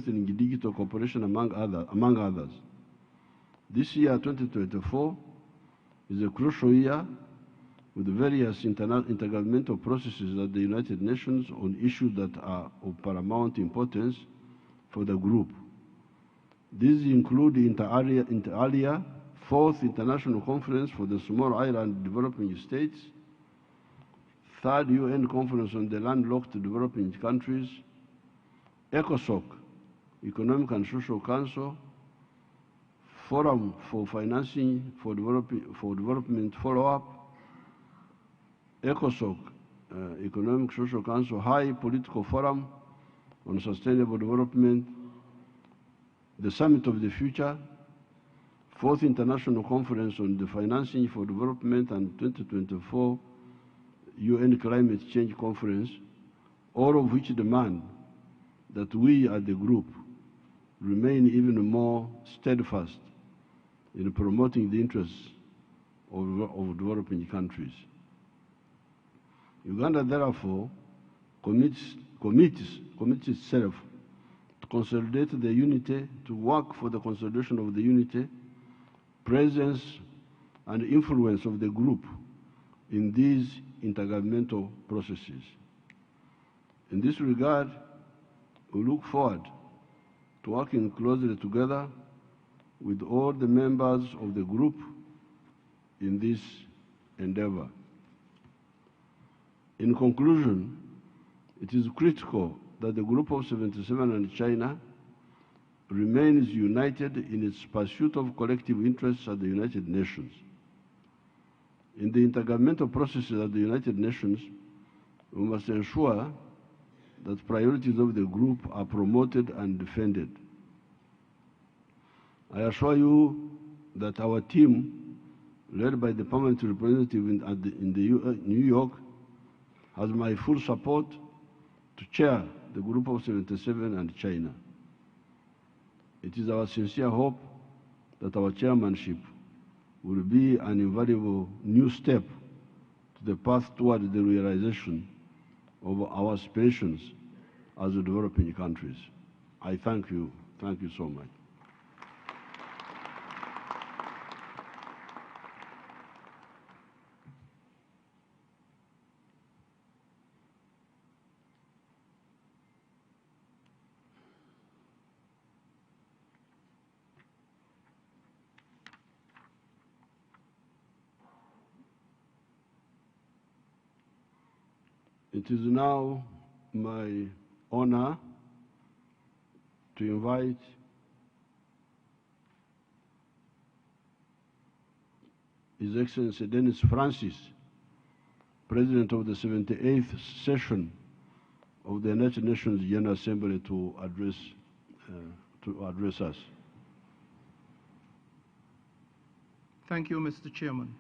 strengthening digital cooperation among others. This year, 2024, is a crucial year with various intergovernmental processes at the United Nations on issues that are of paramount importance for the group. These include the inter alia Fourth International Conference for the Small Island Developing States, Third UN Conference on the Landlocked Developing Countries, ECOSOC, Economic and Social Council, Forum for Financing for Development Follow-up, ECOSOC, Economic Social Council High Political Forum on Sustainable Development, the Summit of the Future, Fourth International Conference on the Financing for Development, and 2024 UN Climate Change Conference, all of which demand that we as the group remain even more steadfast in promoting the interests of developing countries. Uganda, therefore, commits itself to consolidate the unity, to work for the consolidation of the unity, presence, and influence of the group in these intergovernmental processes. In this regard, we look forward to working closely together with all the members of the group in this endeavor. In conclusion, it is critical that the Group of 77 and China remains united in its pursuit of collective interests at the United Nations. In the intergovernmental processes at the United Nations, we must ensure that priorities of the group are promoted and defended. I assure you that our team, led by the permanent representative in New York, has my full support to chair the Group of 77 and China. It is our sincere hope that our chairmanship will be an invaluable new step to the path toward the realization of our aspirations as developing countries. I thank you. Thank you so much. It is now my honor to invite His Excellency Dennis Francis, President of the 78th session of the United Nations General Assembly, to address us. Thank you, Mr. Chairman.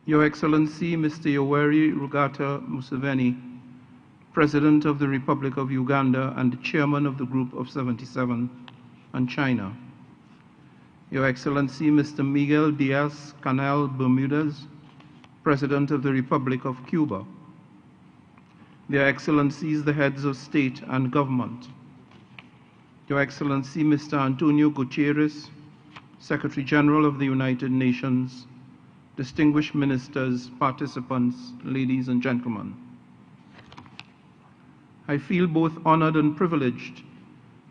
Your Excellency, Mr. Yoweri Rugata Museveni, President of the Republic of Uganda and Chairman of the Group of 77 and China. Your Excellency, Mr. Miguel Diaz-Canel Bermudez, President of the Republic of Cuba. Your Excellencies, the Heads of State and Government. Your Excellency, Mr. Antonio Guterres, Secretary General of the United Nations, distinguished ministers, participants, ladies and gentlemen. I feel both honored and privileged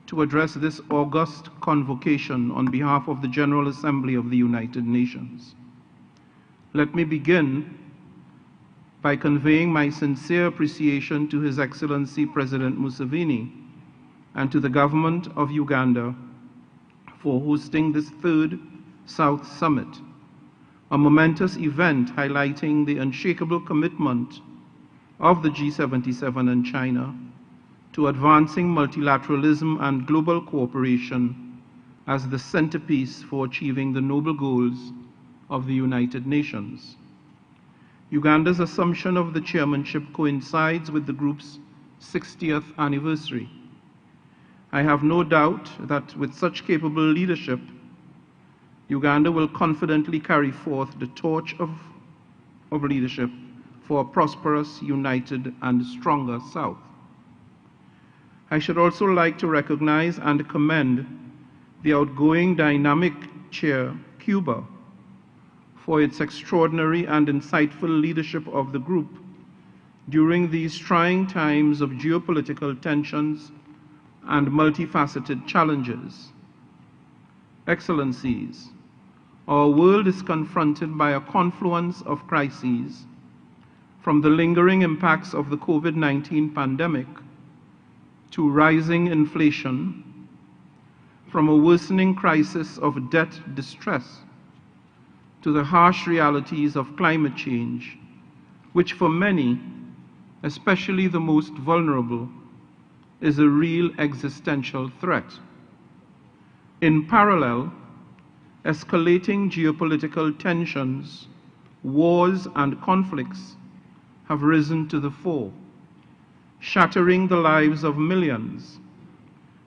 to address this august convocation on behalf of the General Assembly of the United Nations. Let me begin by conveying my sincere appreciation to His Excellency President Museveni and to the government of Uganda for hosting this third South Summit, a momentous event highlighting the unshakable commitment of the G77 and China to advancing multilateralism and global cooperation as the centerpiece for achieving the noble goals of the United Nations. Uganda's assumption of the chairmanship coincides with the group's 60th anniversary. I have no doubt that with such capable leadership, Uganda will confidently carry forth the torch of leadership for a prosperous, united, and stronger South. I should also like to recognize and commend the outgoing dynamic chair, Cuba, for its extraordinary and insightful leadership of the group during these trying times of geopolitical tensions and multifaceted challenges. Excellencies, our world is confronted by a confluence of crises, from the lingering impacts of the COVID-19 pandemic to rising inflation, from a worsening crisis of debt distress to the harsh realities of climate change, which for many, especially the most vulnerable, is a real existential threat. In parallel, escalating geopolitical tensions, wars, and conflicts have risen to the fore, shattering the lives of millions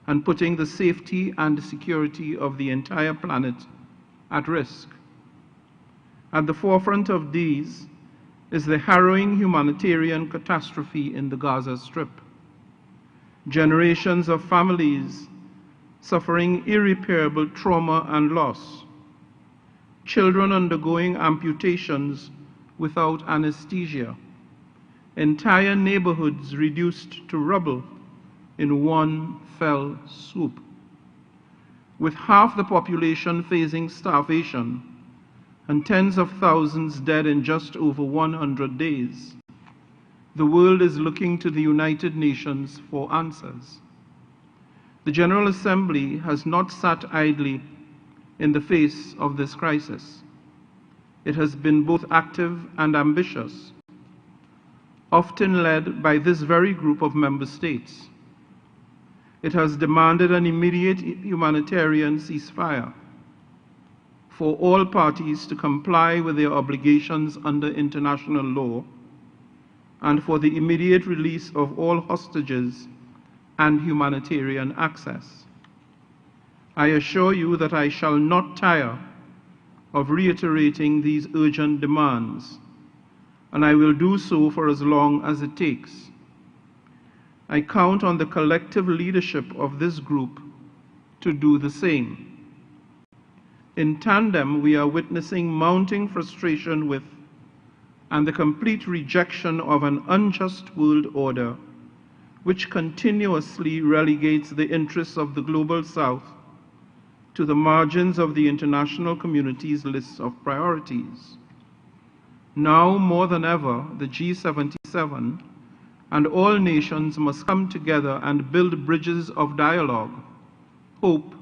and putting the safety and security of the entire planet at risk. At the forefront of these is the harrowing humanitarian catastrophe in the Gaza Strip. Generations of families suffering irreparable trauma and loss, children undergoing amputations without anesthesia, entire neighborhoods reduced to rubble in one fell swoop. With half the population facing starvation and tens of thousands dead in just over 100 days, the world is looking to the United Nations for answers. The General Assembly has not sat idly in the face of this crisis. It has been both active and ambitious, often led by this very group of member states. It has demanded an immediate humanitarian ceasefire, for all parties to comply with their obligations under international law, and for the immediate release of all hostages and humanitarian access. I assure you that I shall not tire of reiterating these urgent demands, and I will do so for as long as it takes. I count on the collective leadership of this group to do the same. In tandem, we are witnessing mounting frustration with and the complete rejection of an unjust world order which continuously relegates the interests of the Global South to the margins of the international community's lists of priorities. Now more than ever, the G77 and all nations must come together and build bridges of dialogue, hope,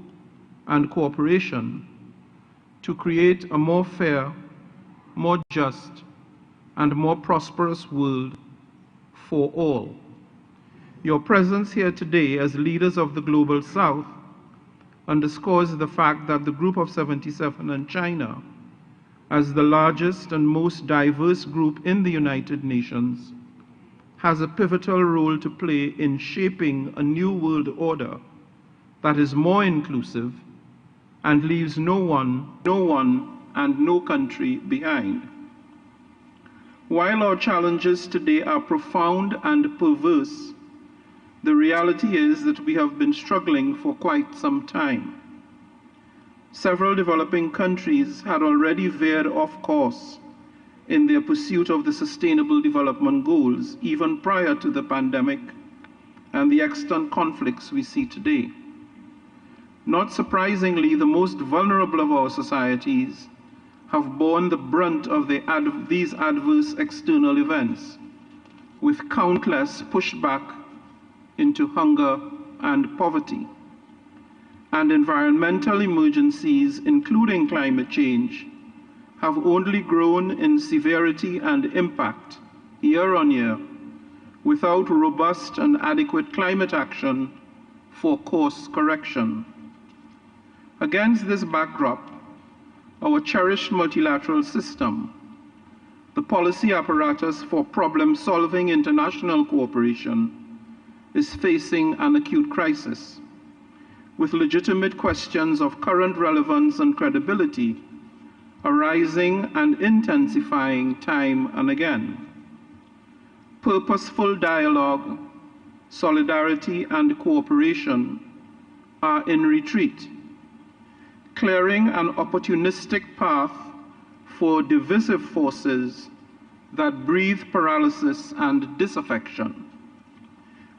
and cooperation to create a more fair, more just, and more prosperous world for all. Your presence here today as leaders of the Global South underscores the fact that the Group of 77 and China, as the largest and most diverse group in the United Nations, has a pivotal role to play in shaping a new world order that is more inclusive and leaves no one and no country behind. While our challenges today are profound and perverse, the reality is that we have been struggling for quite some time. Several developing countries had already veered off course in their pursuit of the Sustainable Development Goals even prior to the pandemic and the extant conflicts we see today. Not surprisingly, the most vulnerable of our societies have borne the brunt of these adverse external events, with countless pushed back into hunger and poverty. And environmental emergencies, including climate change, have only grown in severity and impact year on year without robust and adequate climate action for course correction. Against this backdrop, our cherished multilateral system, the policy apparatus for problem-solving international cooperation, is facing an acute crisis, with legitimate questions of current relevance and credibility arising and intensifying time and again. Purposeful dialogue, solidarity, and cooperation are in retreat, clearing an opportunistic path for divisive forces that breathe paralysis and disaffection.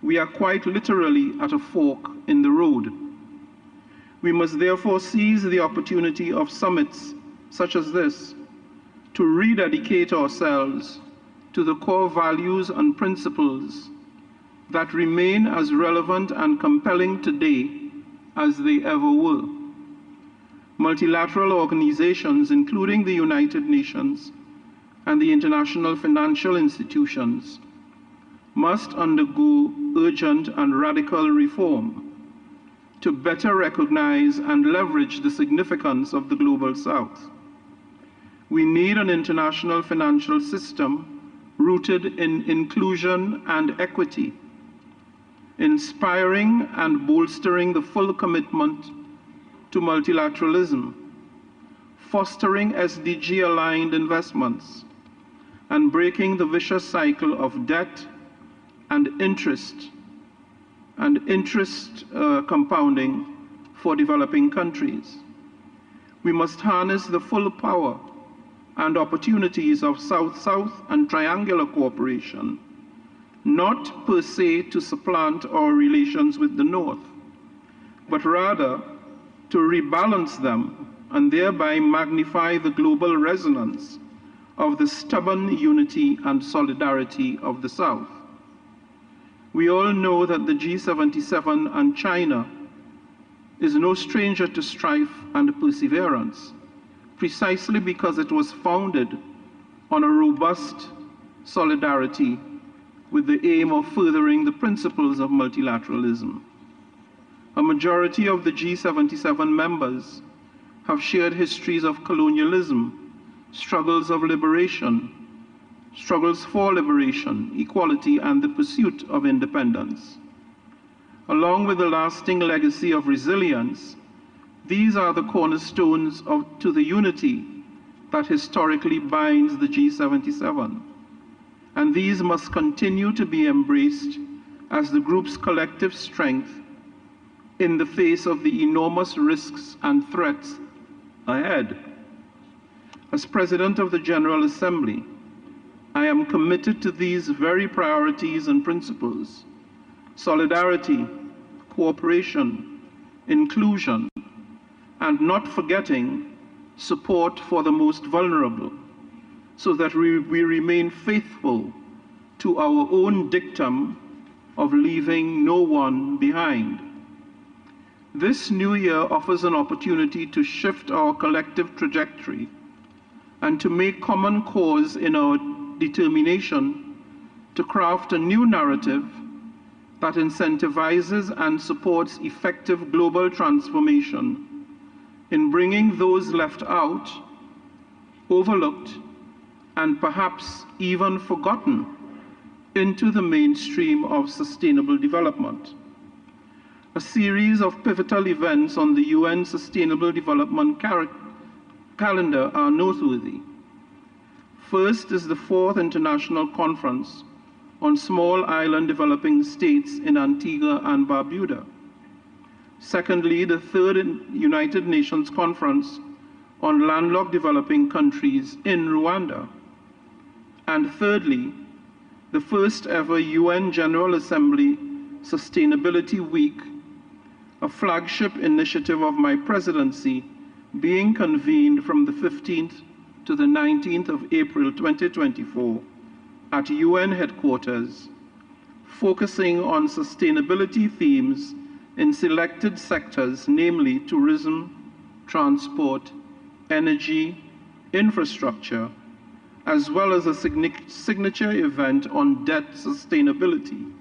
We are quite literally at a fork in the road. We must therefore seize the opportunity of summits such as this to rededicate ourselves to the core values and principles that remain as relevant and compelling today as they ever were. Multilateral organizations, including the United Nations and the international financial institutions, must undergo urgent and radical reform to better recognize and leverage the significance of the Global South. We need an international financial system rooted in inclusion and equity, inspiring and bolstering the full commitment to multilateralism, fostering SDG-aligned investments, and breaking the vicious cycle of debt and interest compounding for developing countries. We must harness the full power and opportunities of South-South and triangular cooperation, not per se to supplant our relations with the North, but rather to rebalance them and thereby magnify the global resonance of the stubborn unity and solidarity of the South. We all know that the G77 and China is no stranger to strife and perseverance, precisely because it was founded on a robust solidarity with the aim of furthering the principles of multilateralism. A majority of the G77 members have shared histories of colonialism, struggles of liberation, struggles for liberation, equality, and the pursuit of independence. Along with the lasting legacy of resilience, these are the cornerstones to the unity that historically binds the G77. And these must continue to be embraced as the group's collective strength in the face of the enormous risks and threats ahead. As President of the General Assembly, I am committed to these very priorities and principles: solidarity, cooperation, inclusion, and not forgetting support for the most vulnerable, so that we remain faithful to our own dictum of leaving no one behind. This new year offers an opportunity to shift our collective trajectory and to make common cause in our determination to craft a new narrative that incentivizes and supports effective global transformation in bringing those left out, overlooked, and perhaps even forgotten into the mainstream of sustainable development. A series of pivotal events on the UN Sustainable Development calendar are noteworthy. First is the 4th International Conference on Small Island Developing States in Antigua and Barbuda. Secondly, the 3rd United Nations Conference on Landlocked Developing Countries in Rwanda. And thirdly, the first ever UN General Assembly Sustainability Week, a flagship initiative of my presidency, being convened from the 15th to the 19th of April 2024 at UN headquarters, focusing on sustainability themes in selected sectors, namely tourism, transport, energy, infrastructure, as well as a signature event on debt sustainability,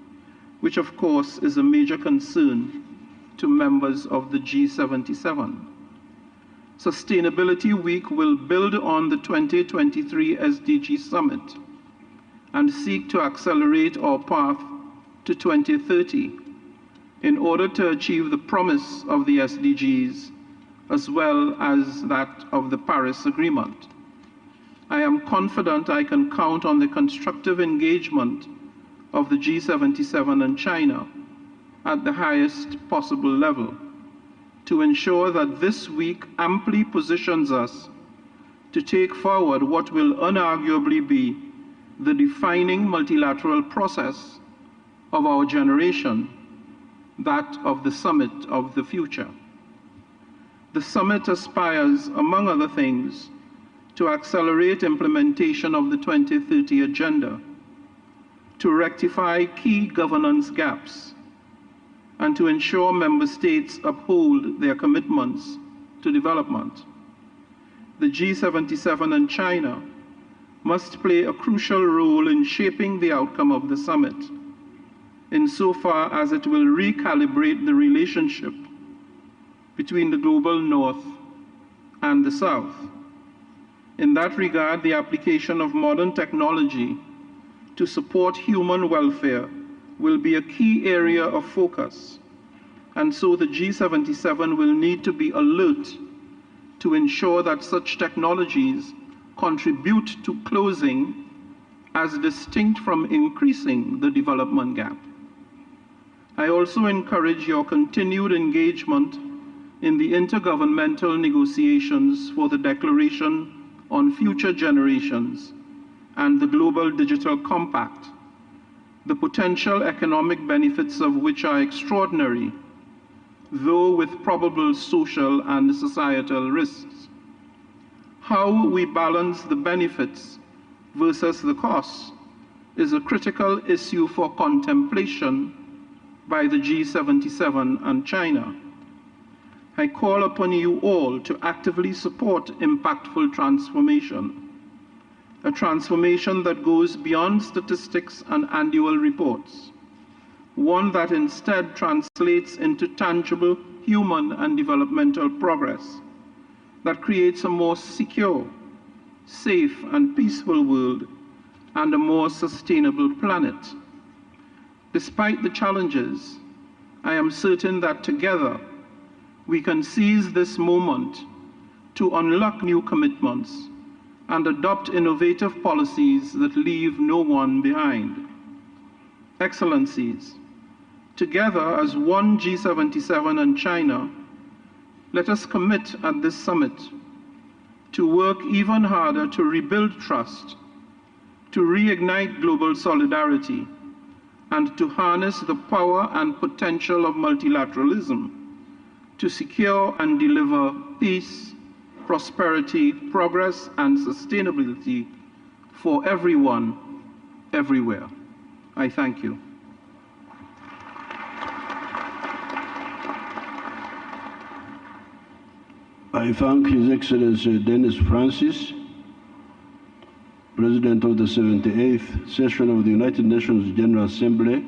which of course is a major concern to members of the G77. Sustainability Week will build on the 2023 SDG Summit and seek to accelerate our path to 2030 in order to achieve the promise of the SDGs as well as that of the Paris Agreement. I am confident I can count on the constructive engagement of the G77 and China at the highest possible level to ensure that this week amply positions us to take forward what will unarguably be the defining multilateral process of our generation, that of the summit of the future. The summit aspires, among other things, to accelerate implementation of the 2030 Agenda, to rectify key governance gaps, and to ensure member states uphold their commitments to development. The G77 and China must play a crucial role in shaping the outcome of the summit, insofar as it will recalibrate the relationship between the global north and the south. In that regard, the application of modern technology to support human welfare will be a key area of focus, and so the G77 will need to be alert to ensure that such technologies contribute to closing as distinct from increasing the development gap. I also encourage your continued engagement in the intergovernmental negotiations for the Declaration on Future Generations and the Global Digital Compact, the potential economic benefits of which are extraordinary, though with probable social and societal risks. How we balance the benefits versus the costs is a critical issue for contemplation by the G77 and China. I call upon you all to actively support impactful transformation, a transformation that goes beyond statistics and annual reports, one that instead translates into tangible human and developmental progress, that creates a more secure, safe, and peaceful world and a more sustainable planet. Despite the challenges, I am certain that together we can seize this moment to unlock new commitments and adopt innovative policies that leave no one behind. Excellencies, together as one G77 and China, let us commit at this summit to work even harder to rebuild trust, to reignite global solidarity, and to harness the power and potential of multilateralism to secure and deliver peace, prosperity, progress, and sustainability for everyone, everywhere. I thank you. I thank His Excellency Dennis Francis, President of the 78th Session of the United Nations General Assembly,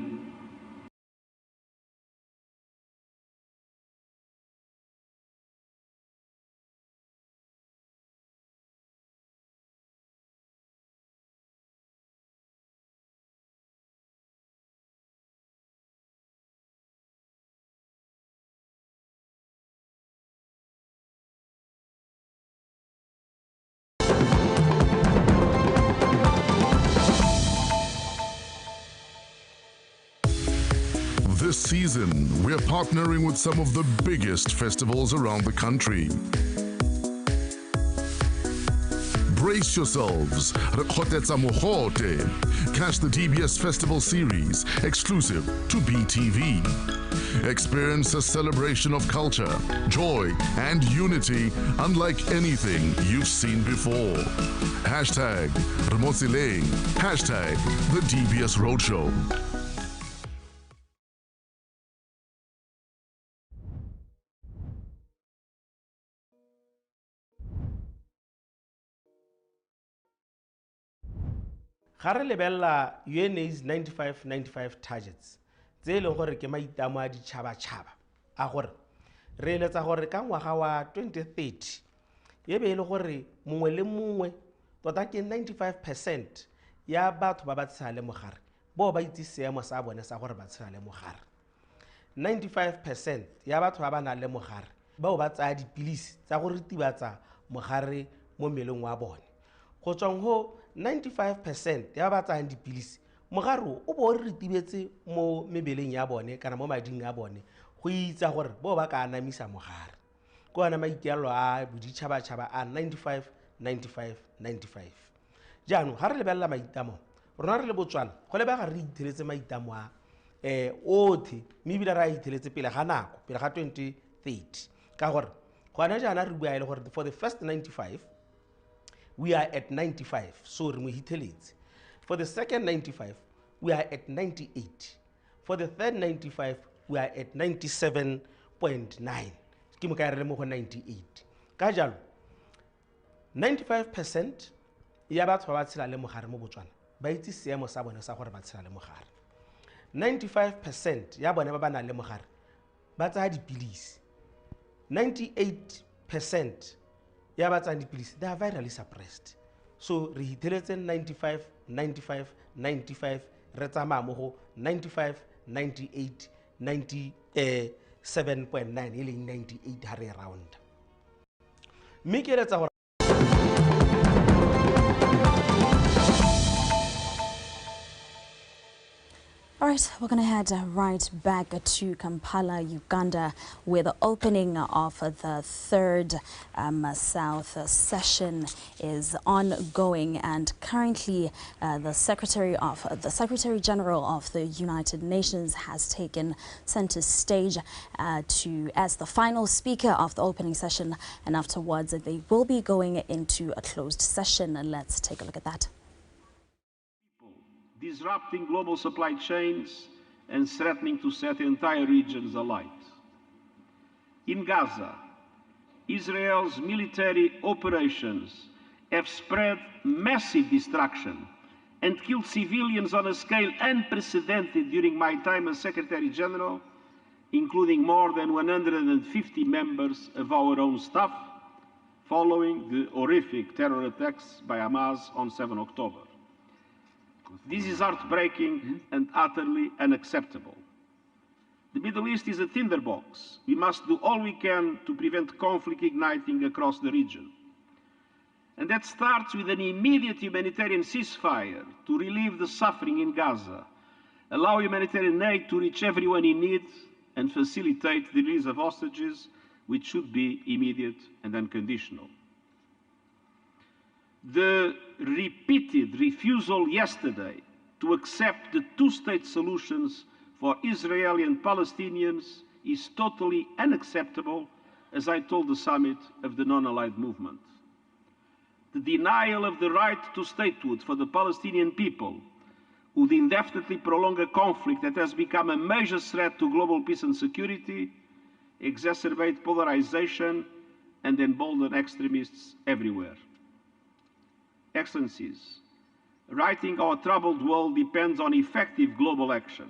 This season, we're partnering with some of the biggest festivals around the country. Brace yourselves. Rekhotetsa Mogote. Catch the DBS Festival Series, exclusive to BTV. Experience a celebration of culture, joy, and unity unlike anything you've seen before. Hashtag Remotsileng. Hashtag the DBS Roadshow. Ga re lebella UNA's 95-95 targets tse leng gore ke maitlamo a ditšhabatšhaba a gore re eletsa gore ka ngwaga wa 2030 ye be le gore mongwe le mongwe tota ke 95% ya batho ba tshela le mogare bo ba itse seemo sa bone sa gore ba tshela le mogare. 95% ya batho ba na le mogare bao ba tsaya dipilisi tsa go ritibatsa mogare mo mmeleng wa bone. Go tswang ho 95% ya ba tsayang dipilisi mogaro o bo re tibetse mo mebeleng ya bone kana mo mading a bone go itsa gore bo ba ka anamisa mogare ko ana maitialo a boditšhabatšhaba a 95 95 95 jaanong ga re lebelela maitamo rona re le Botswana go lebega re itheletse maitamo a othe mme ebile re a itheletse pele ga nako pele ga 2030 ka gore go ana jaana re bua ile gore for the first 95 we are at 95 so re mo hitheletse. For the second 95 we are at 98. For the third 95 we are at 97.9 ke mo ka re mo go 98 ka jalo 95% ya batho ba tshela le mogare mo Botswana ba itse seemo sa bone sa gore ba tshela le mogare. 95% ya bone ba bana le mogare ba tsaya dipilisi. 98% ya ba tsaya dipilisi they are virally suppressed. So re hitheletse 95 95 95 re tsamaya mo go 95 98 97.9 e leng 98 ha re round mme ke letsa gore All right, we're going to head right back to Kampala, Uganda, where the opening of the third South session is ongoing, and currently the Secretary General of the United Nations has taken center stage as the final speaker of the opening session, and afterwards they will be going into a closed session. And let's take a look at that. Disrupting global supply chains and threatening to set entire regions alight. In Gaza, Israel's military operations have spread massive destruction and killed civilians on a scale unprecedented during my time as Secretary General, including more than 150 members of our own staff, following the horrific terror attacks by Hamas on 7 October. This is heartbreaking and utterly unacceptable. The Middle East is a tinderbox. We must do all we can to prevent conflict igniting across the region. And that starts with an immediate humanitarian ceasefire to relieve the suffering in Gaza, allow humanitarian aid to reach everyone in need, and facilitate the release of hostages, which should be immediate and unconditional. The repeated refusal yesterday to accept the two-state solutions for Israeli and Palestinians is totally unacceptable, as I told the summit of the non-aligned movement. The denial of the right to statehood for the Palestinian people would indefinitely prolong a conflict that has become a major threat to global peace and security, exacerbate polarization, and embolden extremists everywhere. Excellencies, righting our troubled world depends on effective global action.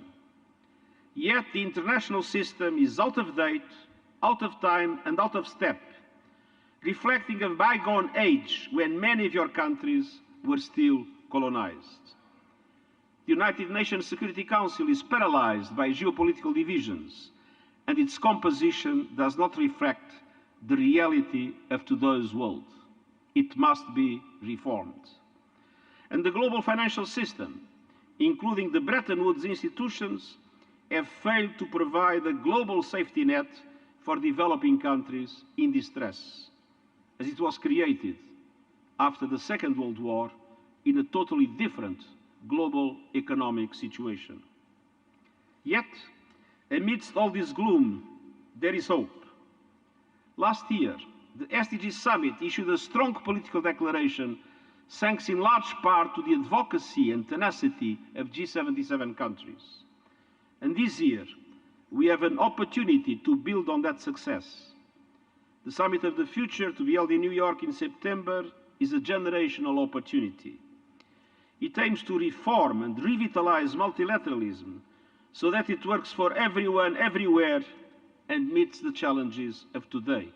Yet the international system is out of date, out of time, and out of step, reflecting a bygone age when many of your countries were still colonized. The United Nations Security Council is paralyzed by geopolitical divisions, and its composition does not reflect the reality of today's world. It must be reformed. And the global financial system, including the Bretton Woods institutions, have failed to provide a global safety net for developing countries in distress, as it was created after the Second World War in a totally different global economic situation. Yet, amidst all this gloom, there is hope. Last year, the SDG Summit issued a strong political declaration thanks in large part to the advocacy and tenacity of G77 countries. And this year, we have an opportunity to build on that success. The Summit of the Future, to be held in New York in September, is a generational opportunity. It aims to reform and revitalize multilateralism so that it works for everyone, everywhere, and meets the challenges of today.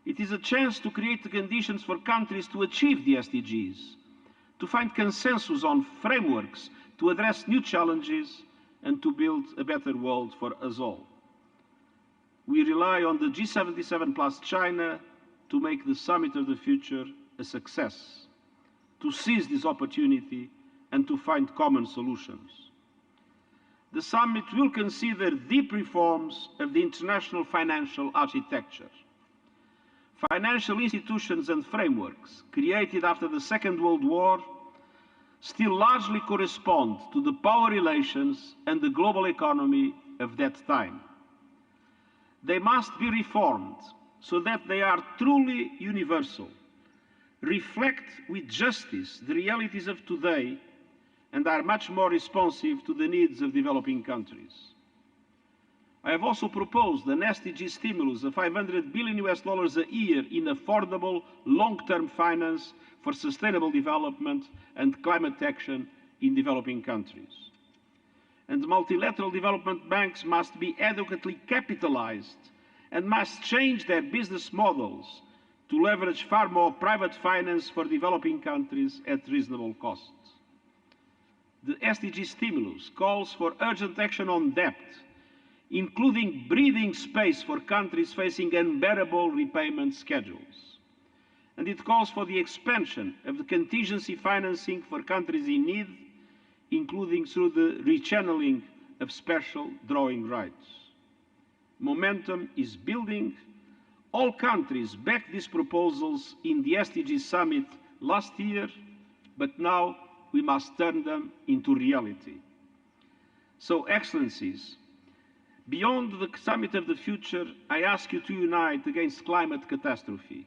It is a chance to create the conditions for countries to achieve the SDGs, to find consensus on frameworks to address new challenges, and to build a better world for us all. We rely on the G77 plus China to make the Summit of the Future a success, to seize this opportunity and to find common solutions. The summit will consider deep reforms of the international financial architecture. Financial institutions and frameworks created after the Second World War still largely correspond to the power relations and the global economy of that time. They must be reformed so that they are truly universal, reflect with justice the realities of today, and are much more responsive to the needs of developing countries. I have also proposed an SDG stimulus of $500 billion a year in affordable long-term finance for sustainable development and climate action in developing countries. And multilateral development banks must be adequately capitalized and must change their business models to leverage far more private finance for developing countries at reasonable costs. The SDG stimulus calls for urgent action on debt, including breathing space for countries facing unbearable repayment schedules. And it calls for the expansion of the contingency financing for countries in need, including through the rechanneling of special drawing rights. Momentum is building. All countries backed these proposals in the SDG summit last year, but now we must turn them into reality. So, Excellencies, beyond the summit of the future, I ask you to unite against climate catastrophe.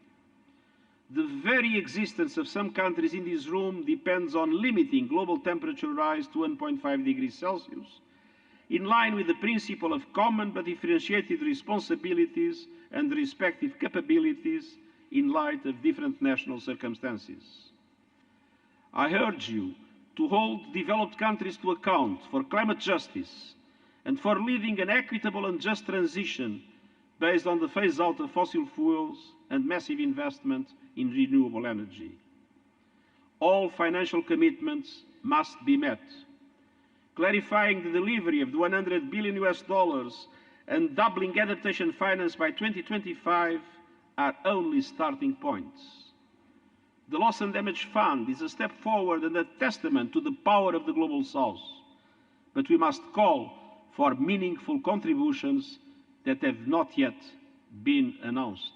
The very existence of some countries in this room depends on limiting global temperature rise to 1.5 degrees Celsius, in line with the principle of common but differentiated responsibilities and respective capabilities in light of different national circumstances. I urge you to hold developed countries to account for climate justice and for leading an equitable and just transition based on the phase-out of fossil fuels and massive investment in renewable energy. All financial commitments must be met. Clarifying the delivery of the $100 billion and doubling adaptation finance by 2025 are only starting points. The Loss and Damage Fund is a step forward and a testament to the power of the Global South, but we must call for meaningful contributions that have not yet been announced.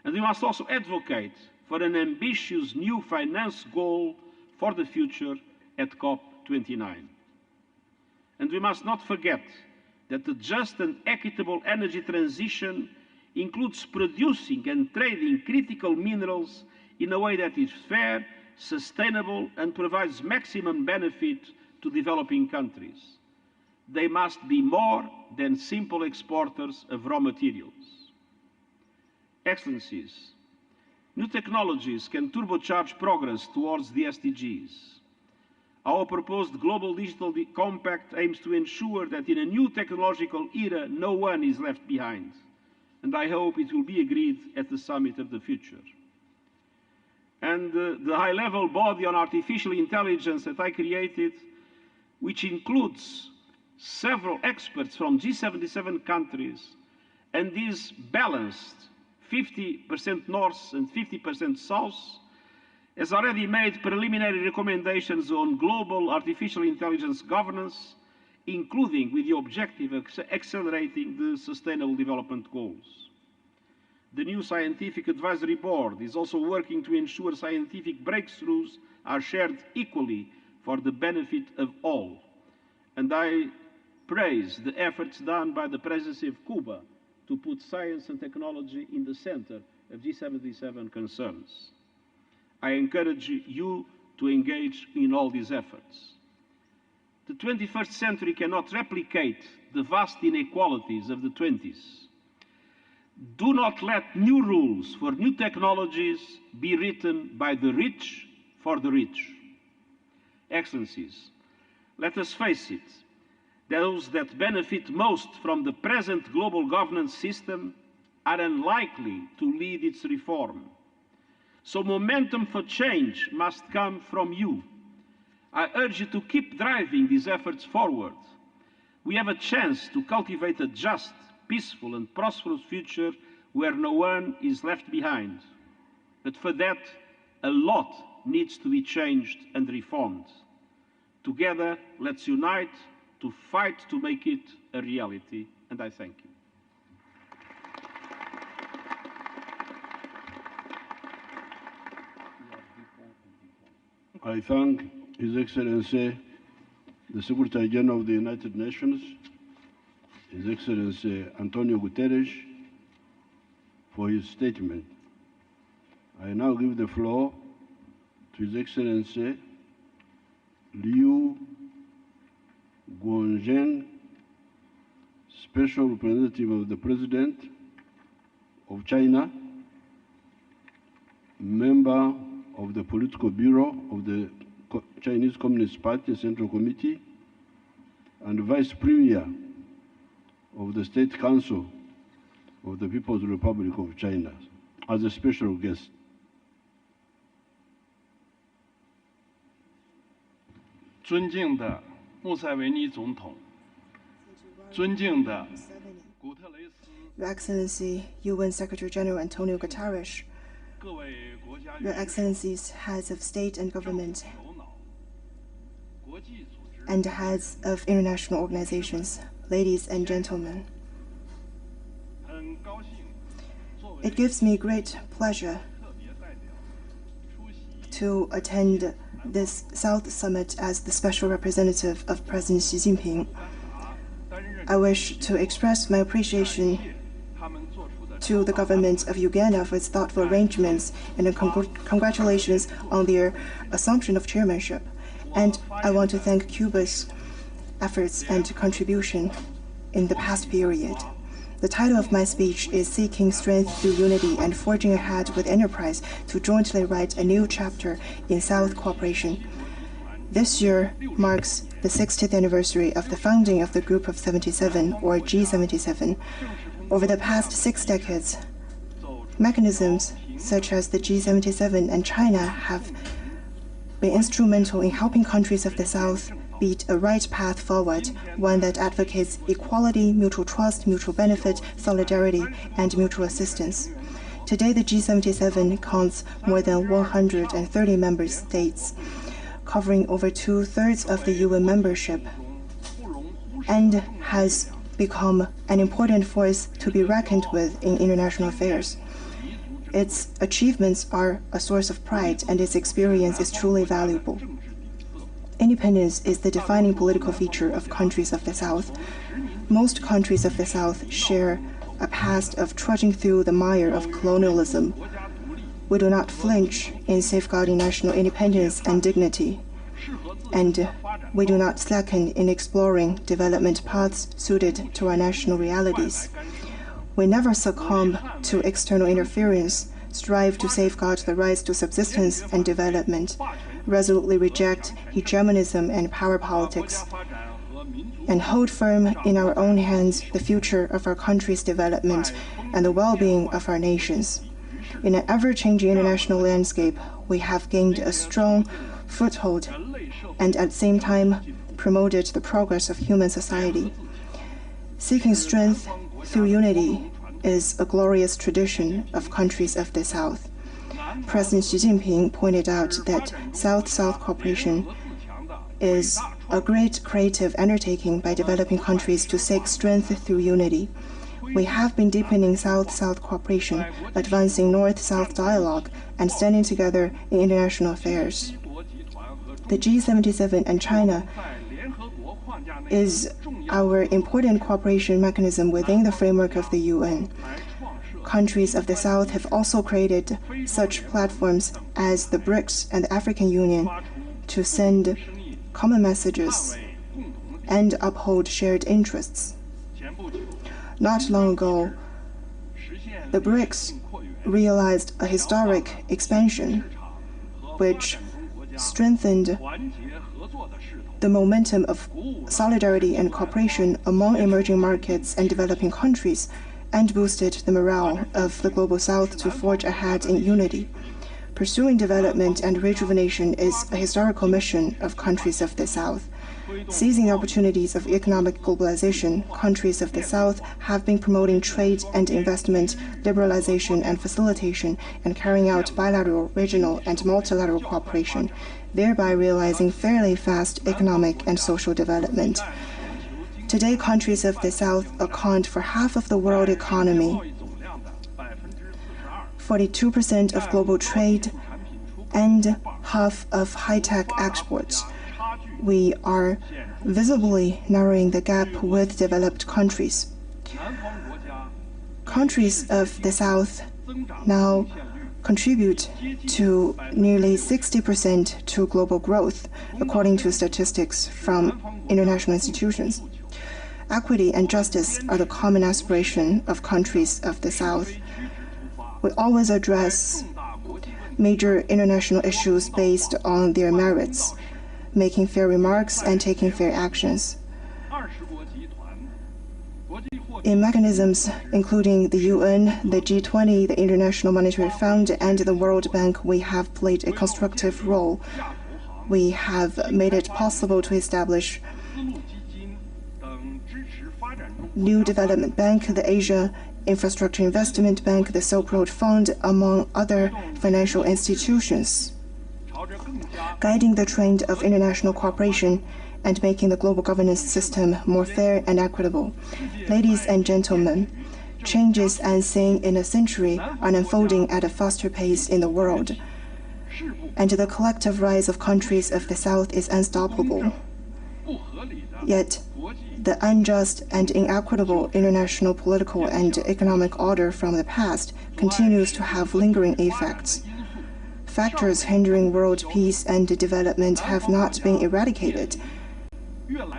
And we must also advocate for an ambitious new finance goal for the future at COP29. And we must not forget that the just and equitable energy transition includes producing and trading critical minerals in a way that is fair, sustainable, and provides maximum benefit to developing countries. They must be more than simple exporters of raw materials. Excellencies, new technologies can turbocharge progress towards the SDGs. Our proposed Global Digital Compact aims to ensure that in a new technological era, no one is left behind. And I hope it will be agreed at the Summit of the Future. And the high-level body on artificial intelligence that I created, which includes several experts from G77 countries, and is balanced 50% North and 50% South, has already made preliminary recommendations on global artificial intelligence governance, including with the objective of accelerating the Sustainable Development Goals. The new Scientific Advisory Board is also working to ensure scientific breakthroughs are shared equally for the benefit of all. And I praise the efforts done by the Presidency of Cuba to put science and technology in the center of G77 concerns. I encourage you to engage in all these efforts. The 21st century cannot replicate the vast inequalities of the 20s. Do not let new rules for new technologies be written by the rich for the rich. Excellencies, let us face it, those that benefit most from the present global governance system are unlikely to lead its reform. So momentum for change must come from you. I urge you to keep driving these efforts forward. We have a chance to cultivate a just, peaceful and prosperous future where no one is left behind. But for that, a lot needs to be changed and reformed. Together, let's unite to fight to make it a reality, and I thank you. I thank His Excellency, the Secretary General of the United Nations, His Excellency Antonio Guterres, for his statement. I now give the floor to His Excellency Liu Guozhen, Special Representative of the President of China, member of the Political Bureau of the Chinese Communist Party Central Committee, and Vice Premier of the State Council of the People's Republic of China, as a special guest. Your Excellency, UN Secretary General Antonio Guterres, Your Excellencies, heads of state and government, and heads of international organizations, ladies and gentlemen. It gives me great pleasure to attend this South Summit as the special representative of President Xi Jinping. I wish to express my appreciation to the government of Uganda for its thoughtful arrangements and congratulations on their assumption of chairmanship. And I want to thank Cuba's efforts and contribution in the past period. The title of my speech is Seeking Strength Through Unity and Forging Ahead with Enterprise to Jointly Write a New Chapter in South Cooperation. This year marks the 60th anniversary of the founding of the Group of 77, or G77. Over the past 6 decades, mechanisms such as the G77 and China have been instrumental in helping countries of the South beat a right path forward, one that advocates equality, mutual trust, mutual benefit, solidarity, and mutual assistance. Today, the G77 counts more than 130 member states, covering over 2/3 of the UN membership, and has become an important force to be reckoned with in international affairs. Its achievements are a source of pride, and its experience is truly valuable. Independence is the defining political feature of countries of the South. Most countries of the South share a past of trudging through the mire of colonialism. We do not flinch in safeguarding national independence and dignity, and we do not slacken in exploring development paths suited to our national realities. We never succumb to external interference, strive to safeguard the rights to subsistence and development, resolutely reject hegemonism and power politics, and hold firm in our own hands the future of our country's development and the well-being of our nations. In an ever-changing international landscape, we have gained a strong foothold and at the same time promoted the progress of human society. Seeking strength through unity is a glorious tradition of countries of the South. President Xi Jinping pointed out that South-South cooperation is a great creative undertaking by developing countries to seek strength through unity. We have been deepening South-South cooperation, advancing North-South dialogue, and standing together in international affairs. The G77 and China is our important cooperation mechanism within the framework of the UN. Countries of the South have also created such platforms as the BRICS and the African Union to send common messages and uphold shared interests. Not long ago, the BRICS realized a historic expansion, which strengthened the momentum of solidarity and cooperation among emerging markets and developing countries, and boosted the morale of the Global South to forge ahead in unity. Pursuing development and rejuvenation is a historical mission of countries of the South. Seizing the opportunities of economic globalization, countries of the South have been promoting trade and investment, liberalization and facilitation, and carrying out bilateral, regional, and multilateral cooperation, thereby realizing fairly fast economic and social development. Today, countries of the South account for half of the world economy, 42% of global trade, and half of high-tech exports. We are visibly narrowing the gap with developed countries. Countries of the South now contribute to nearly 60% to global growth, according to statistics from international institutions. Equity and justice are the common aspiration of countries of the South. We always address major international issues based on their merits, making fair remarks and taking fair actions. In mechanisms including the UN, the G20, the International Monetary Fund, and the World Bank, we have played a constructive role. We have made it possible to establish New Development Bank, the Asia Infrastructure Investment Bank, the Silk Road Fund, among other financial institutions, guiding the trend of international cooperation and making the global governance system more fair and equitable. Ladies and gentlemen, changes unseen in a century are unfolding at a faster pace in the world, and the collective rise of countries of the South is unstoppable. Yet, the unjust and inequitable international political and economic order from the past continues to have lingering effects. Factors hindering world peace and development have not been eradicated,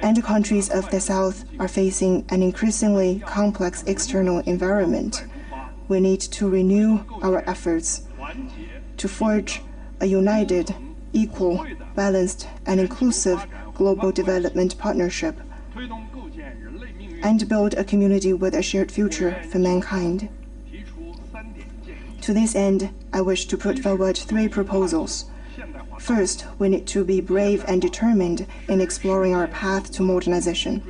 and countries of the South are facing an increasingly complex external environment. We need to renew our efforts to forge a united, equal, balanced, and inclusive global development partnership and build a community with a shared future for mankind. To this end, I wish to put forward 3 proposals. First, we need to be brave and determined in exploring our path to modernization.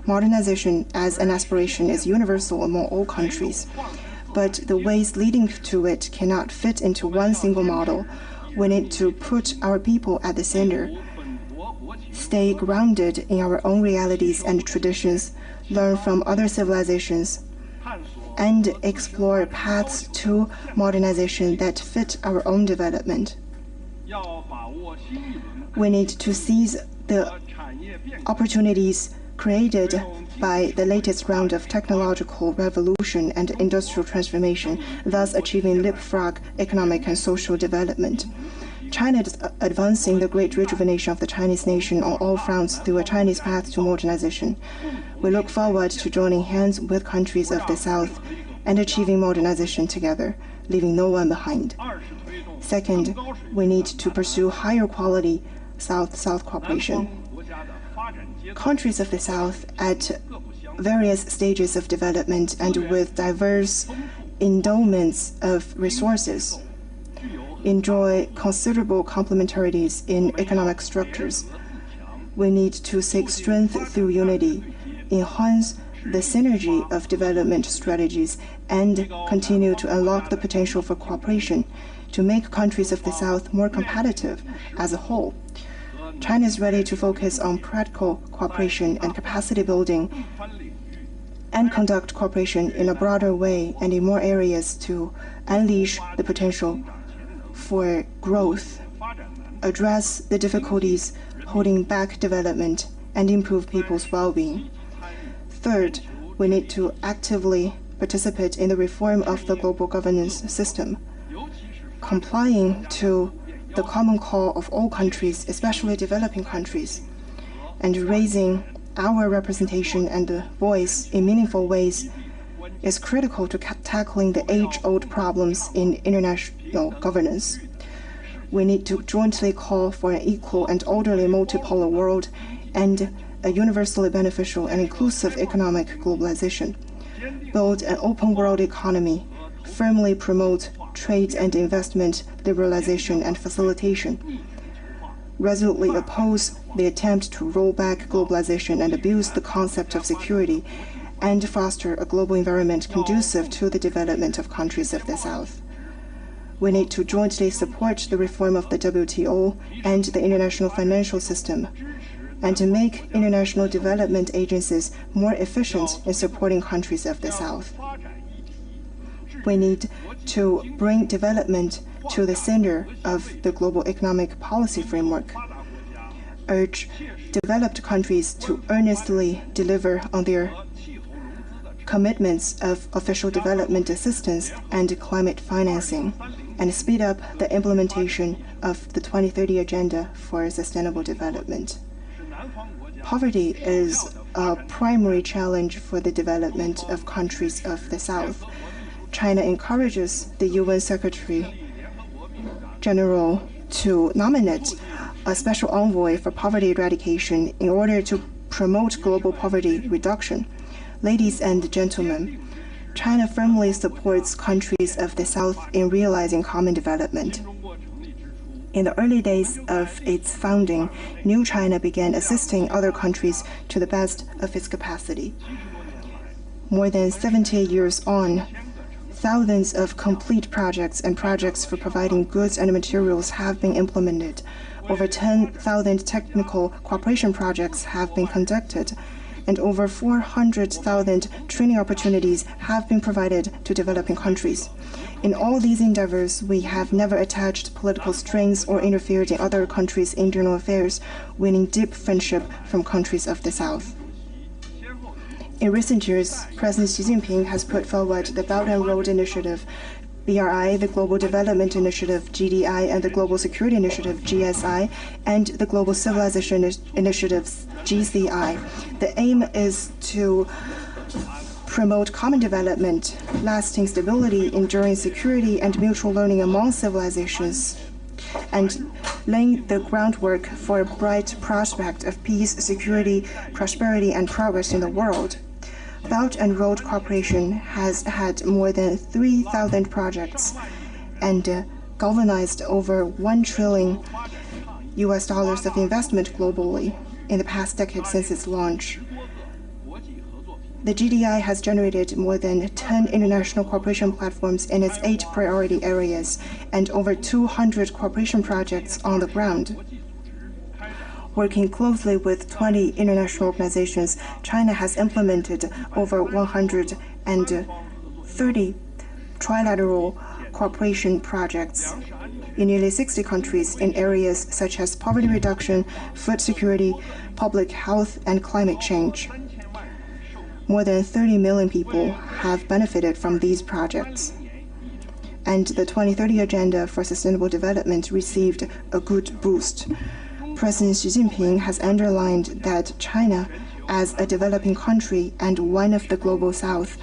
Modernization as an aspiration is universal among all countries, but the ways leading to it cannot fit into one single model. We need to put our people at the center, stay grounded in our own realities and traditions, learn from other civilizations, and explore paths to modernization that fit our own development. We need to seize the opportunities created by the latest round of technological revolution and industrial transformation, thus achieving leapfrog economic and social development. China is advancing the great rejuvenation of the Chinese nation on all fronts through a Chinese path to modernization. We look forward to joining hands with countries of the South and achieving modernization together, leaving no one behind. Second, we need to pursue higher quality South-South cooperation. Countries of the South at various stages of development and with diverse endowments of resources enjoy considerable complementarities in economic structures. We need to seek strength through unity, enhance the synergy of development strategies, and continue to unlock the potential for cooperation to make countries of the South more competitive as a whole. China is ready to focus on practical cooperation and capacity building and conduct cooperation in a broader way and in more areas to unleash the potential for growth, address the difficulties holding back development, and improve people's well-being. Third, we need to actively participate in the reform of the global governance system, complying to the common call of all countries, especially developing countries, and raising our representation and voice in meaningful ways is critical to tackling the age-old problems in international governance. We need to jointly call for an equal and orderly multipolar world and a universally beneficial and inclusive economic globalization, build an open world economy, firmly promote trade and investment liberalization and facilitation, resolutely oppose the attempt to roll back globalization and abuse the concept of security, and foster a global environment conducive to the development of countries of the South. We need to jointly support the reform of the WTO and the international financial system, and to make international development agencies more efficient in supporting countries of the South. We need to bring development to the center of the global economic policy framework, urge developed countries to earnestly deliver on their commitments of official development assistance and climate financing, and speed up the implementation of the 2030 Agenda for Sustainable Development. Poverty is a primary challenge for the development of countries of the South. China encourages the UN Secretary General to nominate a special envoy for poverty eradication in order to promote global poverty reduction. Ladies and gentlemen, China firmly supports countries of the South in realizing common development. In the early days of its founding, New China began assisting other countries to the best of its capacity. More than 70 years on, thousands of complete projects and projects for providing goods and materials have been implemented. Over 10,000 technical cooperation projects have been conducted, and over 400,000 training opportunities have been provided to developing countries. In all these endeavors, we have never attached political strings or interfered in other countries' internal affairs, winning deep friendship from countries of the South. In recent years, President Xi Jinping has put forward the Belt and Road Initiative, BRI, the Global Development Initiative, GDI, and the Global Security Initiative, GSI, and the Global Civilization Initiatives, GCI. The aim is to promote common development, lasting stability, enduring security, and mutual learning among civilizations, and laying the groundwork for a bright prospect of peace, security, prosperity, and progress in the world. Belt and Road Corporation has had more than 3,000 projects and galvanized over $1 trillion of investment globally in the past decade since its launch. The GDI has generated more than 10 international cooperation platforms in its 8 priority areas and over 200 cooperation projects on the ground. Working closely with 20 international organizations, China has implemented over 130 trilateral cooperation projects in nearly 60 countries in areas such as poverty reduction, food security, public health, and climate change. More than 30 million people have benefited from these projects, and the 2030 Agenda for Sustainable Development received a good boost. President Xi Jinping has underlined that China, as a developing country and one of the Global South,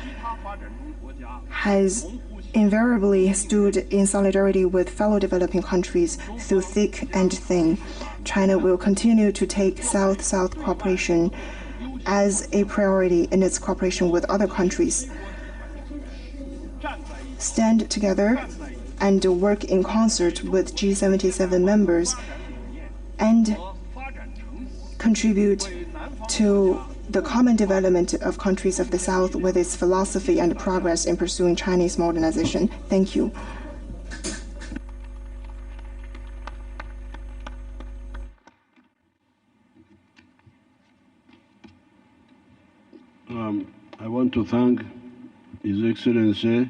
has invariably stood in solidarity with fellow developing countries through thick and thin. China will continue to take South-South cooperation as a priority in its cooperation with other countries, stand together and work in concert with G77 members, and contribute to the common development of countries of the South with its philosophy and progress in pursuing Chinese modernization. Thank you. I want to thank His Excellency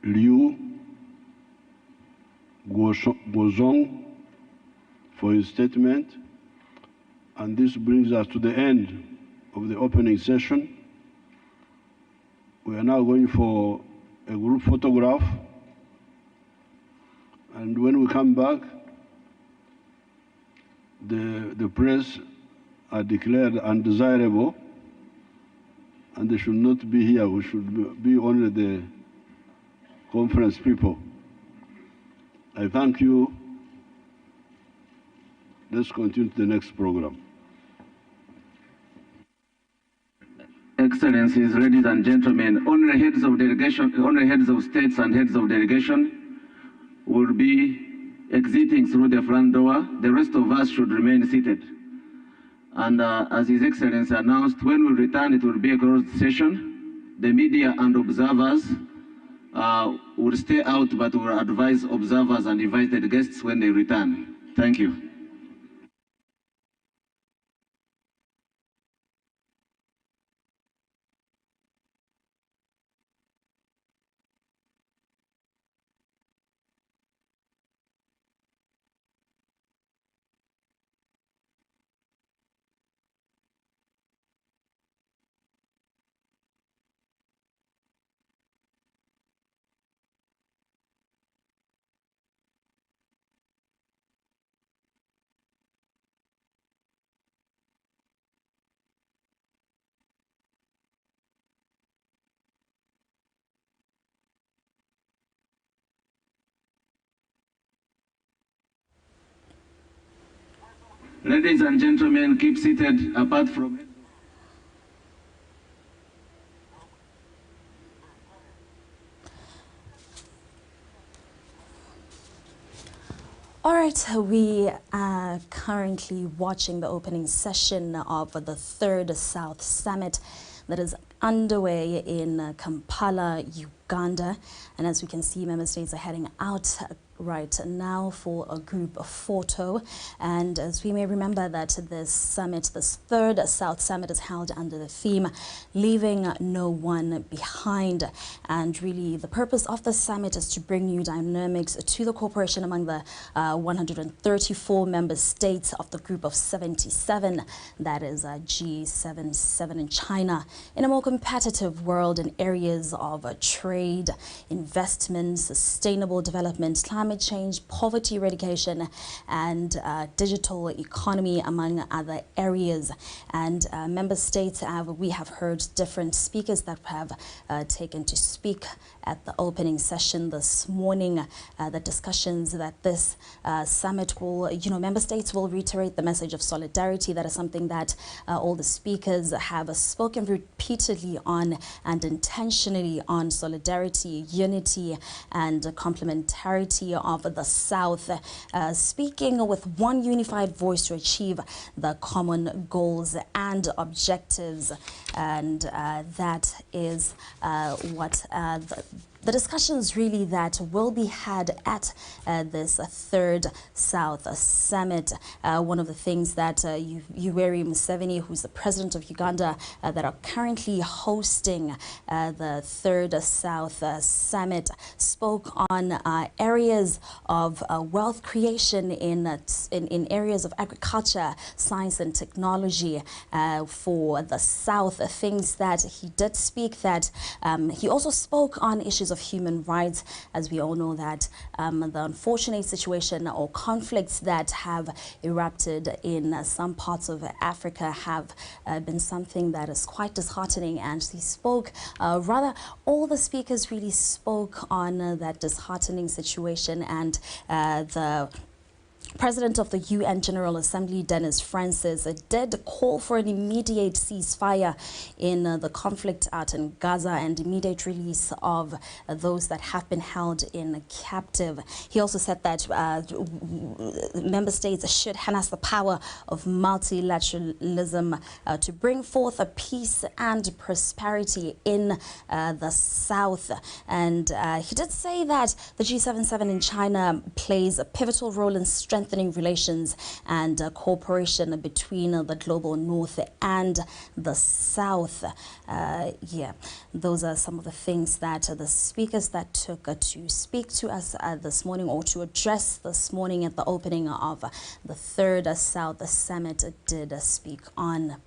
Liu Guozhong for his statement, and this brings us to the end of the opening session. We are now going for a group photograph, and when we come back, the press are declared undesirable, and they should not be here. We should be only the conference people. I thank you. Let's continue to the next program. Excellencies, ladies and gentlemen, honorary heads of delegation, honorary heads of states and heads of delegation will be exiting through the front door. The rest of us should remain seated. And as His Excellency announced, when we return, it will be a closed session. The media and observers will stay out, but will advise observers and invited guests when they return. Thank you. Ladies and gentlemen, keep seated apart from it. All right, we are currently watching the opening session of the third South Summit that is underway in Kampala, Uganda. And as we can see, member states are heading out right now for a group photo. And as we may remember that this summit, this third South Summit, is held under the theme, Leaving No One Behind. And really the purpose of the summit is to bring new dynamics to the cooperation among the 134 member states of the group of 77, that is G77 in China, in a more competitive world in areas of trade, investment, sustainable development, climate change, poverty eradication, and digital economy, among other areas. And member states we have heard different speakers that have taken to speak at the opening session this morning. The discussions that this summit will, member states will reiterate the message of solidarity. That is something that all the speakers have spoken repeatedly on and intentionally on: solidarity, unity, and complementarity of the South, speaking with one unified voice to achieve the common goals and objectives. And that is what the discussions really that will be had at this third South Summit. One of the things that Yoweri Museveni, who's the president of Uganda, that are currently hosting the third South Summit, spoke on areas of wealth creation in areas of agriculture, science and technology for the South. Things that he did speak that he also spoke on issues of human rights, as we all know that the unfortunate situation or conflicts that have erupted in some parts of Africa have been something that is quite disheartening. And he spoke, rather all the speakers really spoke on that disheartening situation. And the President of the UN General Assembly, Dennis Francis, did call for an immediate ceasefire in the conflict out in Gaza and immediate release of those that have been held in captive. He also said that member states should harness the power of multilateralism to bring forth a peace and prosperity in the South. And he did say that the G77 in China plays a pivotal role in strengthening relations and cooperation between the global North and the South. Yeah, those are some of the things that the speakers that took to speak to us this morning, or to address this morning at the opening of the third South Summit, did speak on.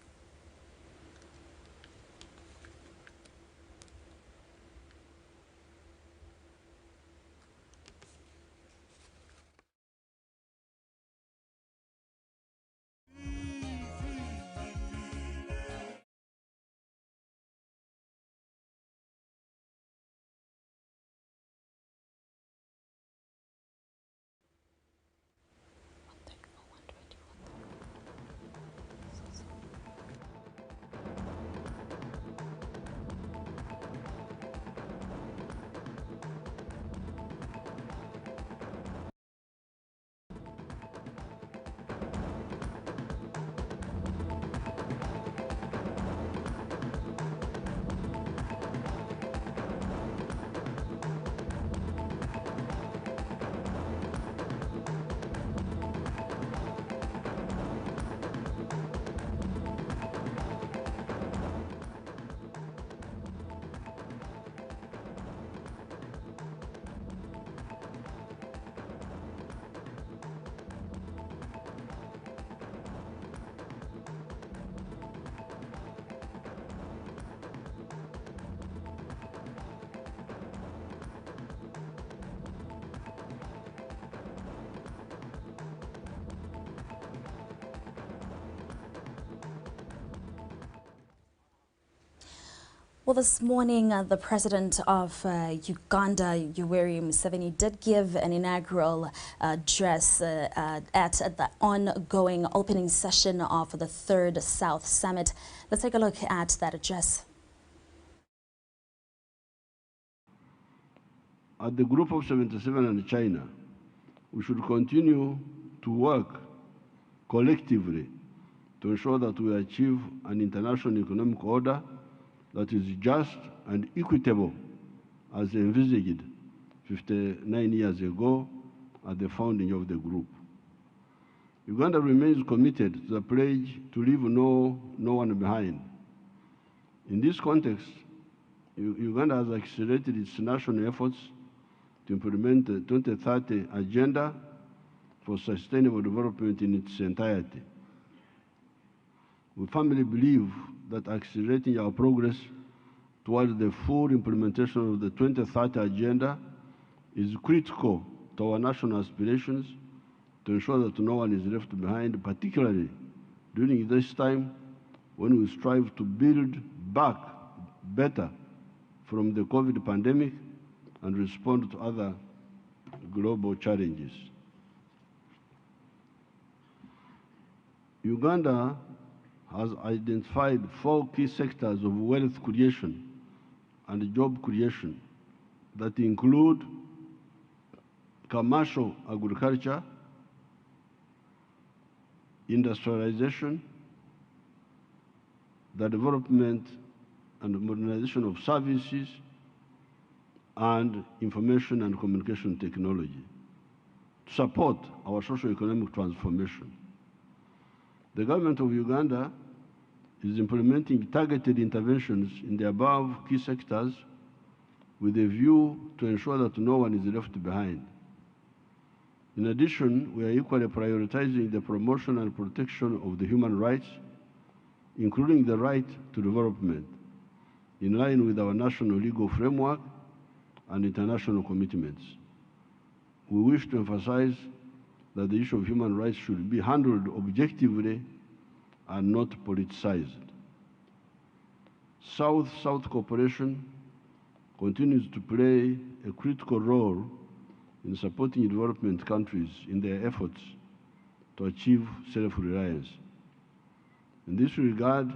Well, this morning, the president of Uganda, Yoweri Museveni, did give an inaugural address at the ongoing opening session of the 3rd South Summit. Let's take a look at that address. At the Group of 77 and China, we should continue to work collectively to ensure that we achieve an international economic order that is just and equitable as envisaged 59 years ago at the founding of the group. Uganda remains committed to the pledge to leave no one behind. In this context, Uganda has accelerated its national efforts to implement the 2030 Agenda for Sustainable Development in its entirety. We firmly believe that accelerating our progress towards the full implementation of the 2030 Agenda is critical to our national aspirations to ensure that no one is left behind, particularly during this time when we strive to build back better from the COVID pandemic and respond to other global challenges. Uganda has identified 4 key sectors of wealth creation and job creation that include commercial agriculture, industrialization, the development and modernization of services, and information and communication technology to support our socio-economic transformation. The government of Uganda is implementing targeted interventions in the above key sectors with a view to ensure that no one is left behind. In addition, we are equally prioritizing the promotion and protection of the human rights, including the right to development, in line with our national legal framework and international commitments. We wish to emphasize that the issue of human rights should be handled objectively and not politicized. South-South cooperation continues to play a critical role in supporting development countries in their efforts to achieve self-reliance. In this regard,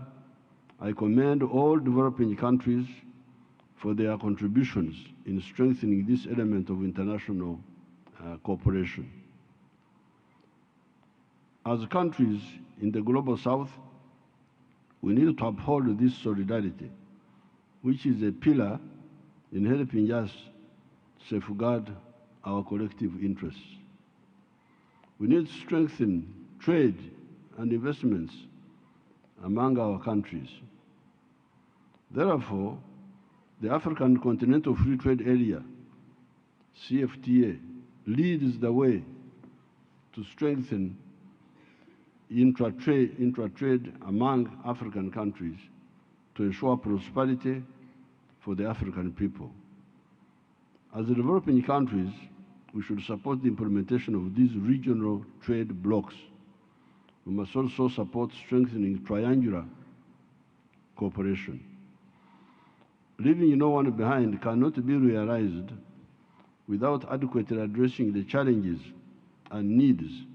I commend all developing countries for their contributions in strengthening this element of international cooperation. As countries in the Global South, we need to uphold this solidarity, which is a pillar in helping us safeguard our collective interests. We need to strengthen trade and investments among our countries. Therefore, the African Continental Free Trade Area, CFTA, leads the way to strengthen intra-trade among African countries to ensure prosperity for the African people. As developing countries, we should support the implementation of these regional trade blocs. We must also support strengthening triangular cooperation. Leaving no one behind cannot be realized without adequately addressing the challenges and needs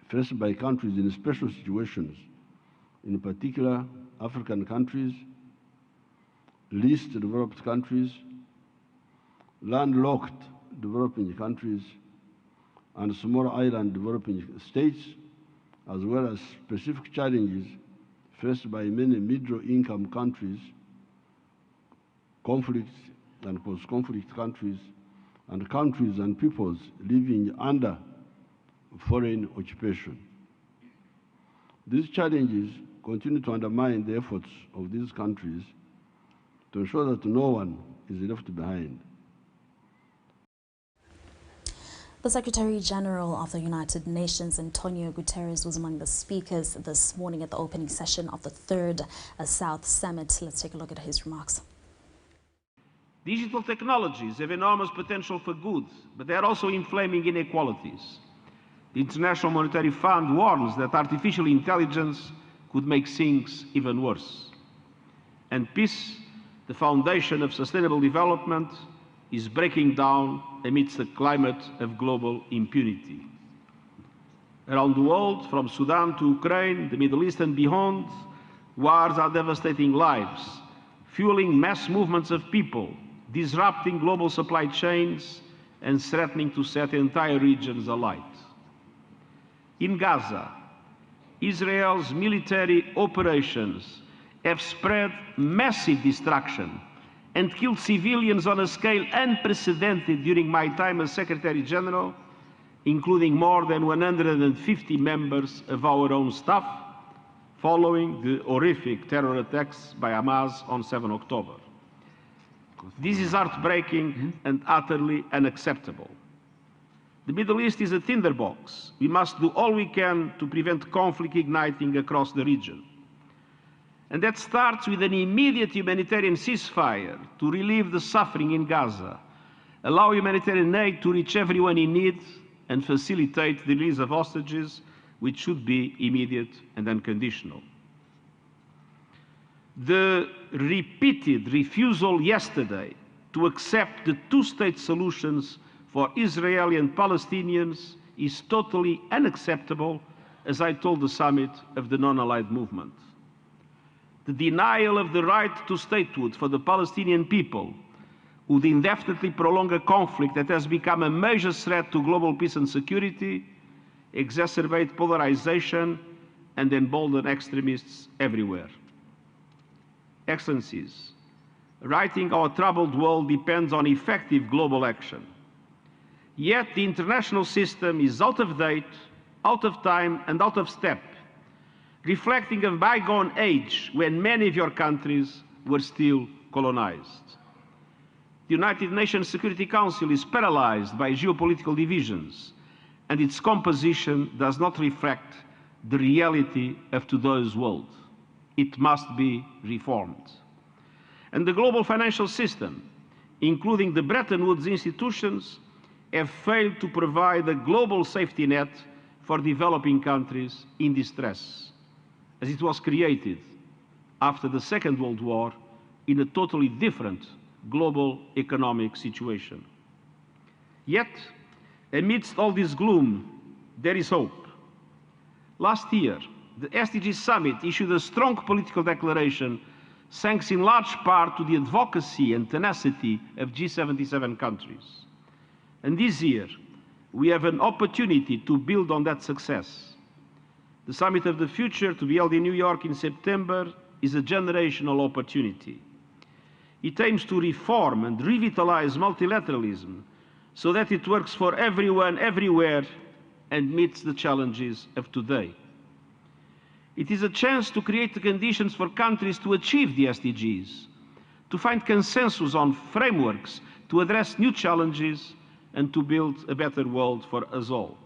faced by countries in special situations, in particular African countries, least developed countries, landlocked developing countries, and small island developing states, as well as specific challenges faced by many middle-income countries, conflict and post-conflict countries, and countries and peoples living under foreign occupation. These challenges continue to undermine the efforts of these countries to ensure that no one is left behind. The Secretary General of the United Nations, Antonio Guterres, was among the speakers this morning at the opening session of the 3rd South Summit. Let's take a look at his remarks. Digital technologies have enormous potential for good, but they are also inflaming inequalities. The International Monetary Fund warns that artificial intelligence could make things even worse. And peace the foundation of sustainable development, is breaking down amidst a climate of global impunity. Around the world, from Sudan to Ukraine, the Middle East and beyond, wars are devastating lives, fueling mass movements of people, disrupting global supply chains, and threatening to set entire regions alight. In Gaza, Israel's military operations have spread massive destruction and killed civilians on a scale unprecedented during my time as Secretary General, including more than 150 members of our own staff, following the horrific terror attacks by Hamas on 7 October. This is heartbreaking and utterly unacceptable. The Middle East is a tinderbox. We must do all we can to prevent conflict igniting across the region. And that starts with an immediate humanitarian ceasefire to relieve the suffering in Gaza, allow humanitarian aid to reach everyone in need, and facilitate the release of hostages, which should be immediate and unconditional. The repeated refusal yesterday to accept the two-state solutions for Israeli and Palestinians is totally unacceptable, as I told the summit of the non-aligned movement. The denial of the right to statehood for the Palestinian people would indefinitely prolong a conflict that has become a major threat to global peace and security, exacerbate polarization, and embolden extremists everywhere. Excellencies, righting our troubled world depends on effective global action. Yet the international system is out of date, out of time, and out of step, reflecting a bygone age when many of your countries were still colonized. The United Nations Security Council is paralyzed by geopolitical divisions, and its composition does not reflect the reality of today's world. It must be reformed. And the global financial system, including the Bretton Woods institutions, have failed to provide a global safety net for developing countries in distress, as it was created after the Second World War in a totally different global economic situation. Yet, amidst all this gloom, there is hope. Last year, the SDG Summit issued a strong political declaration thanks in large part to the advocacy and tenacity of G77 countries. And this year, we have an opportunity to build on that success. The Summit of the Future, to be held in New York in September, is a generational opportunity. It aims to reform and revitalize multilateralism so that it works for everyone, everywhere, and meets the challenges of today. It is a chance to create the conditions for countries to achieve the SDGs, to find consensus on frameworks to address new challenges, and to build a better world for us all.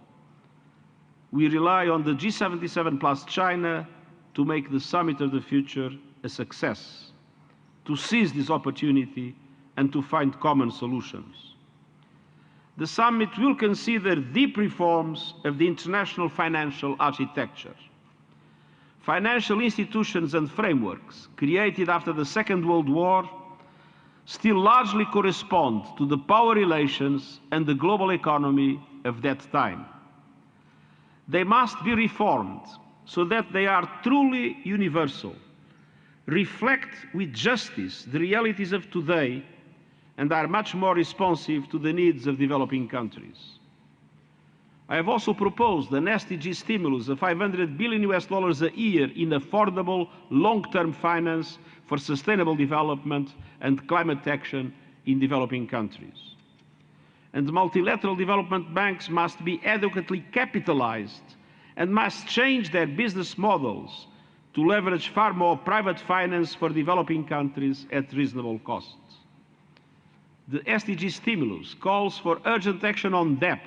We rely on the G77 plus China to make the Summit of the Future a success, to seize this opportunity and to find common solutions. The Summit will consider deep reforms of the international financial architecture. Financial institutions and frameworks created after the Second World War still largely correspond to the power relations and the global economy of that time. They must be reformed so that they are truly universal, reflect with justice the realities of today, and are much more responsive to the needs of developing countries. I have also proposed an SDG stimulus of $500 billion a year in affordable long-term finance for sustainable development and climate action in developing countries. And multilateral development banks must be adequately capitalized and must change their business models to leverage far more private finance for developing countries at reasonable costs. The SDG stimulus calls for urgent action on debt,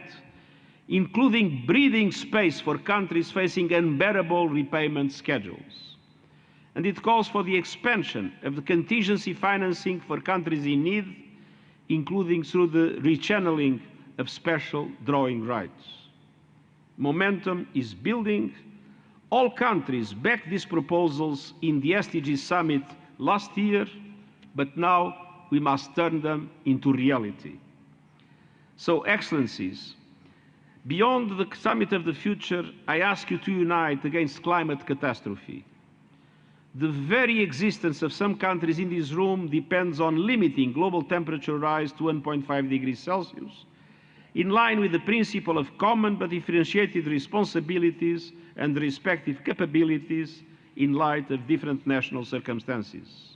including breathing space for countries facing unbearable repayment schedules. And it calls for the expansion of the contingency financing for countries in need, including through the rechanneling of special drawing rights. Momentum is building. All countries backed these proposals in the SDG Summit last year, but now we must turn them into reality. So, Excellencies, beyond the Summit of the Future, I ask you to unite against climate catastrophe. The very existence of some countries in this room depends on limiting global temperature rise to 1.5 degrees Celsius, in line with the principle of common but differentiated responsibilities and respective capabilities in light of different national circumstances.